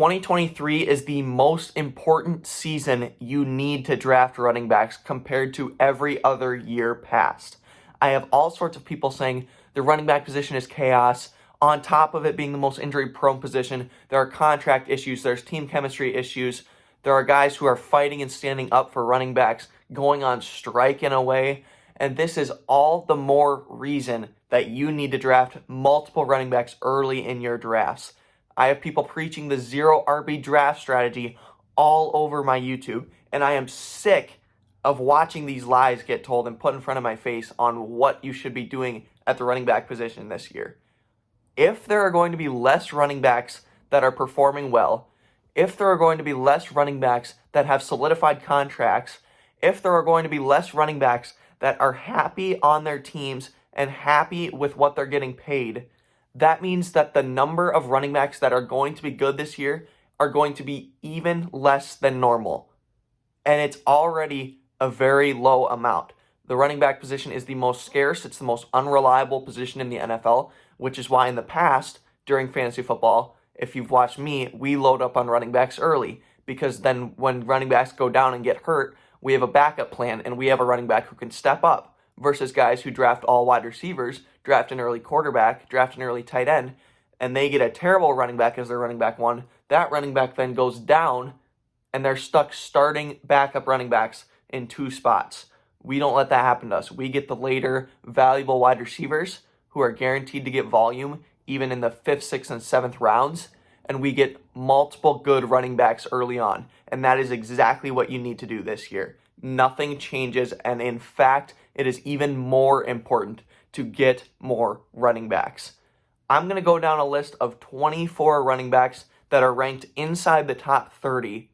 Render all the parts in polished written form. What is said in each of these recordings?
2023 is the most important season you need to draft running backs compared to every other year past. I have all sorts of people saying the running back position is chaos. On top of it being the most injury-prone position, there are contract issues, there's team chemistry issues, there are guys who are fighting and standing up for running backs, going on strike in a way, and this is all the more reason that you need to draft multiple running backs early in your drafts. I have people preaching the zero RB draft strategy all over my YouTube, and I am sick of watching these lies get told and put in front of my face on what you should be doing at the running back position this year. If there are going to be less running backs that are performing well, if there are going to be less running backs that have solidified contracts, if there are going to be less running backs that are happy on their teams and happy with what they're getting paid, that means that the number of running backs that are going to be good this year are going to be even less than normal. And it's already a very low amount. The running back position is the most scarce. It's the most unreliable position in the NFL, which is why in the past, during fantasy football, if you've watched me, we load up on running backs early, because then when running backs go down and get hurt, we have a backup plan and we have a running back who can step up, versus guys who draft all wide receivers, draft an early quarterback, draft an early tight end, and they get a terrible running back as their running back one. That running back then goes down, and they're stuck starting backup running backs in two spots. We don't let that happen to us. We get the later, valuable wide receivers who are guaranteed to get volume even in the 5th, 6th, and 7th rounds, and we get multiple good running backs early on, and that is exactly what you need to do this year. Nothing changes, and in fact, it is even more important to get more running backs. I'm going to go down a list of 24 running backs that are ranked inside the top 30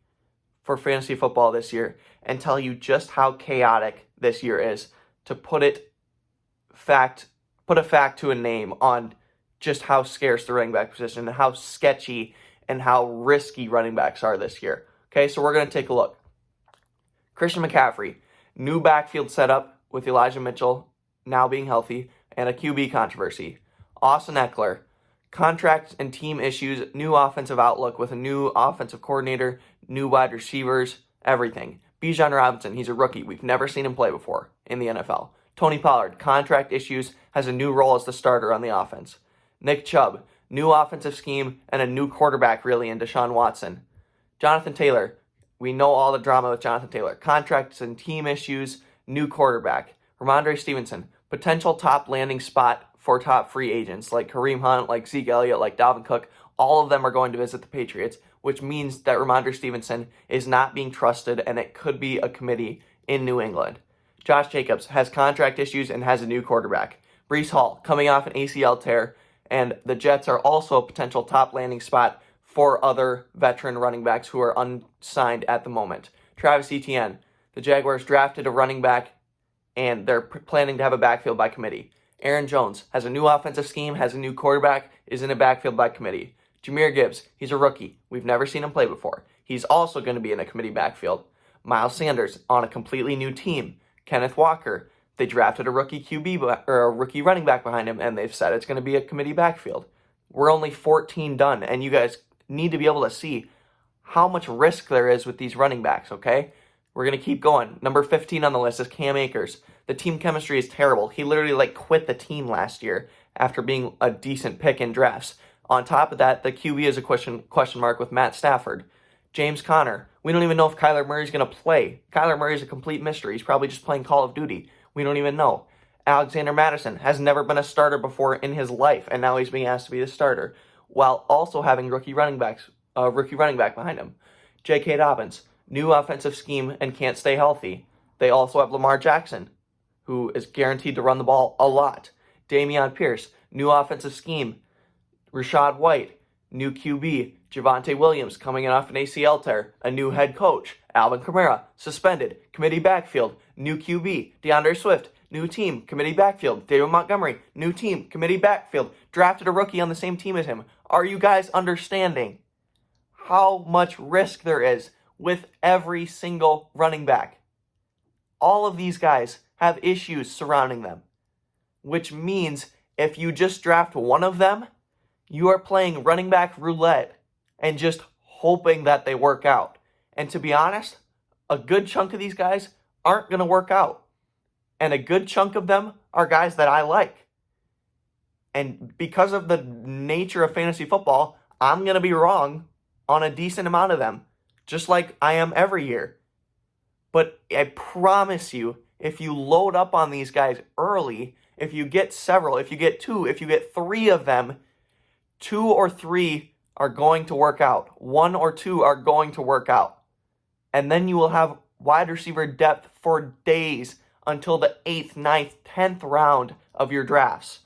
for fantasy football this year and tell you just how chaotic this year is, to put a fact to a name on just how scarce the running back position and how sketchy and how risky running backs are this year. Okay, so we're going to take a look. Christian McCaffrey, new backfield setup with Elijah Mitchell now being healthy, and a QB controversy. Austin Eckler, contract and team issues, new offensive outlook with a new offensive coordinator, new wide receivers, everything. Bijan Robinson, he's a rookie. We've never seen him play before in the NFL. Tony Pollard, contract issues, has a new role as the starter on the offense. Nick Chubb, new offensive scheme and a new quarterback really in Deshaun Watson. Jonathan Taylor, we know all the drama with Jonathan Taylor. Contracts and team issues, new quarterback. Ramondre Stevenson, potential top landing spot for top free agents like Kareem Hunt, like Zeke Elliott, like Dalvin Cook. All of them are going to visit the Patriots, which means that Ramondre Stevenson is not being trusted and it could be a committee in New England. Josh Jacobs has contract issues and has a new quarterback. Breece Hall coming off an ACL tear, and the Jets are also a potential top landing spot for other veteran running backs who are unsigned at the moment. Travis Etienne, the Jaguars drafted a running back and they're planning to have a backfield by committee. Aaron Jones has a new offensive scheme, has a new quarterback, is in a backfield by committee. Jahmyr Gibbs, he's a rookie. We've never seen him play before. He's also going to be in a committee backfield. Miles Sanders on a completely new team. Kenneth Walker, they drafted a rookie QB or a rookie running back behind him, and they've said it's going to be a committee backfield. We're only 14 done, and you guys need to be able to see how much risk there is with these running backs, okay? We're going to keep going. Number 15 on the list is Cam Akers. The team chemistry is terrible. He literally quit the team last year after being a decent pick in drafts. On top of that, the QB is a question mark with Matt Stafford. James Conner. We don't even know if Kyler Murray's going to play. Kyler Murray is a complete mystery. He's probably just playing Call of Duty. We don't even know. Alexander Mattison has never been a starter before in his life, and now he's being asked to be the starter, while also having rookie running back behind him. J.K. Dobbins, new offensive scheme and can't stay healthy. They also have Lamar Jackson, who is guaranteed to run the ball a lot. Dameon Pierce, new offensive scheme. Rachaad White, new QB. Javonte Williams coming in off an ACL tear, a new head coach. Alvin Kamara, suspended, committee backfield, new QB. DeAndre Swift, new team, committee backfield. David Montgomery, new team, committee backfield. Drafted a rookie on the same team as him. Are you guys understanding how much risk there is with every single running back? All of these guys have issues surrounding them, which means if you just draft one of them, you are playing running back roulette and just hoping that they work out. And to be honest, a good chunk of these guys aren't going to work out. And a good chunk of them are guys that I like. And because of the nature of fantasy football, I'm going to be wrong on a decent amount of them, just like I am every year. But I promise you, if you load up on these guys early, if you get several, if you get 2, if you get 3 of them, 2 or 3 are going to work out. 1 or 2 are going to work out. And then you will have wide receiver depth for days until the 8th, 9th, 10th round of your drafts.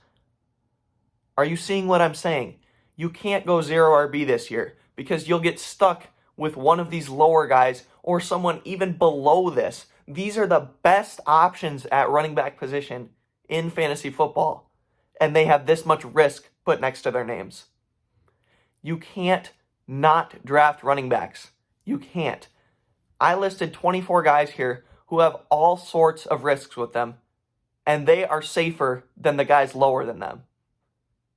Are you seeing what I'm saying? You can't go 0 RB this year because you'll get stuck with one of these lower guys or someone even below this. These are the best options at running back position in fantasy football, and they have this much risk put next to their names. You can't not draft running backs. You can't. I listed 24 guys here who have all sorts of risks with them, and they are safer than the guys lower than them.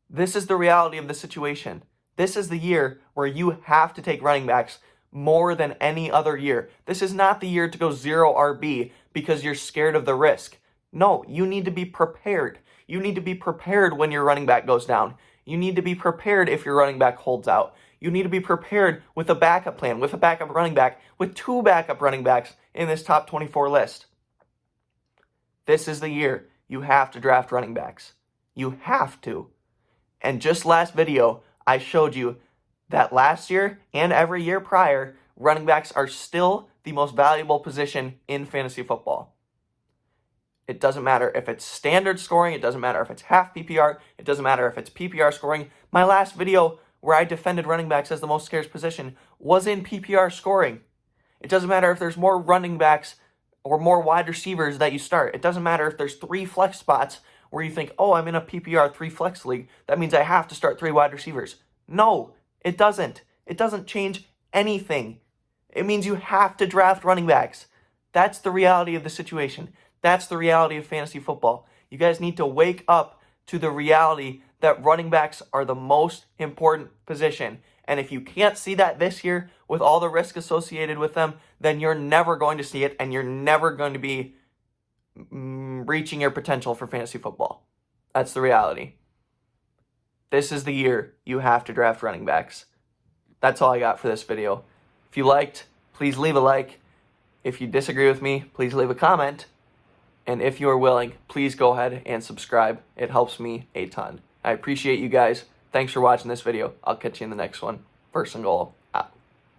This is the reality of the situation. This is the year where you have to take running backs more than any other year. This is not the year to go 0 RB because you're scared of the risk. No, you need to be prepared. You need to be prepared when your running back goes down. You need to be prepared if your running back holds out. You need to be prepared with a backup plan, with a backup running back, with 2 backup running backs in this top 24 list. This is the year you have to draft running backs. You have to. And just last video, I showed you that last year and every year prior, running backs are still the most valuable position in fantasy football. It doesn't matter if it's standard scoring, it doesn't matter if it's half PPR, it doesn't matter if it's PPR scoring. My last video where I defended running backs as the most scarce position was in PPR scoring. It doesn't matter if there's more running backs or more wide receivers that you start. It doesn't matter if there's 3 flex spots where you think, oh, I'm in a PPR 3 flex league. That means I have to start 3 wide receivers. No, it doesn't. It doesn't change anything. It means you have to draft running backs. That's the reality of the situation. That's the reality of fantasy football. You guys need to wake up to the reality that running backs are the most important position. And if you can't see that this year with all the risk associated with them, then you're never going to see it and you're never going to be reaching your potential for fantasy football. That's the reality. This is the year you have to draft running backs. That's all I got for this video. If you liked, please leave a like. If you disagree with me, please leave a comment. And if you are willing, please go ahead and subscribe. It helps me a ton. I appreciate you guys. Thanks for watching this video. I'll catch you in the next one. First and goal.